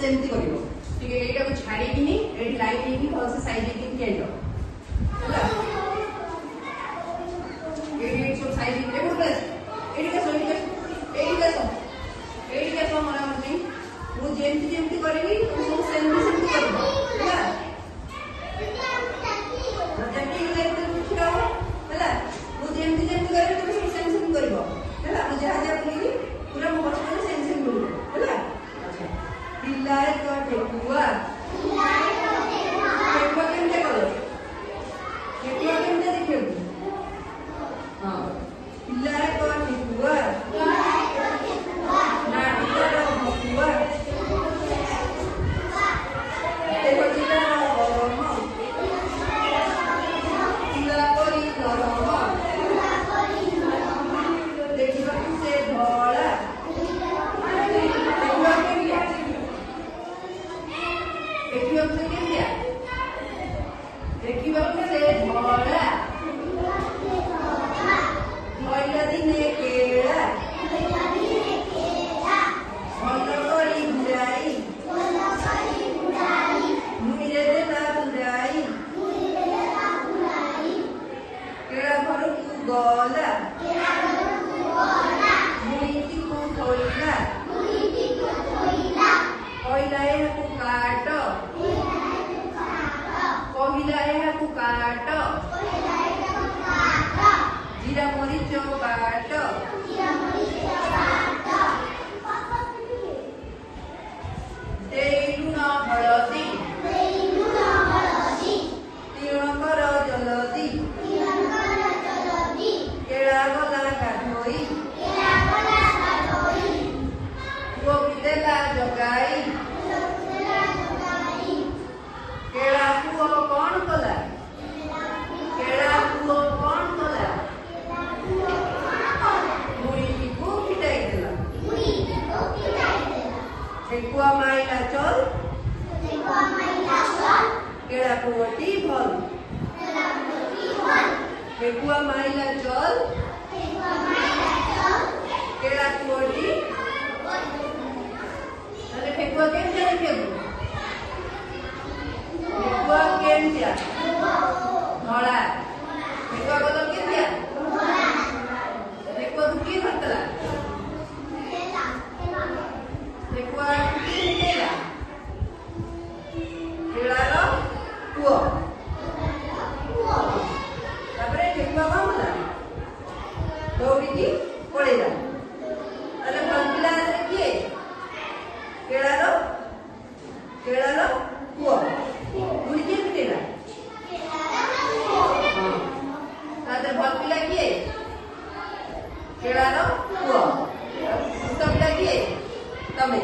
सेमती करिवो ठीक है एटा को छाड़ी किनी एडी लाइन लेकी भल से साइज लेकी केंडो होला एडी सब साइज लेके बोल एडी का सोनी एडी का सो मना मती मु जेमती करबी तू सब सेमती करबो होला जेमती लेके तू छिराओ होला मु जेमती करबी तू सब सेमती करबो होला मु जहा जहा बोली पूरा मो बच्चा को सेमती बोलबो होला अच्छा पिल्लाए तो ठेकुआ ठेकुआ केमते करो ठेकुआ केमते देखियो हां पिल्लाए तो ठेकुआ गोला मुईती को थोइला कोइलाए को काटो कोहिलाए को काटो जीरा मरीच काटो तेलु न हळदी तीर्ण कर जलदी केला गला गाधोई गोबी देला जगाई केला पुओ कौन कला केला पुओ कौन कला मुड़ी को फिटाई देला ठेकुआ माइला चल केला पुओटी भल ठेकुआ माइला चल केला पुओटी अरे ठेकुआ केमते देखियो ठेकुआ केमतिया धळा ठेकुआ कलर केमतिया ठेकुआ की करतला ठेकुआ की केला केलारो पुओ तापरे ठेकुआ मामला दौड़ी पड़ेगा अरे पंपिला किए केलारो पुओ मुड़ी के पिटेला ताते पंपिला किए केलारो पुओ सबटा किए तमे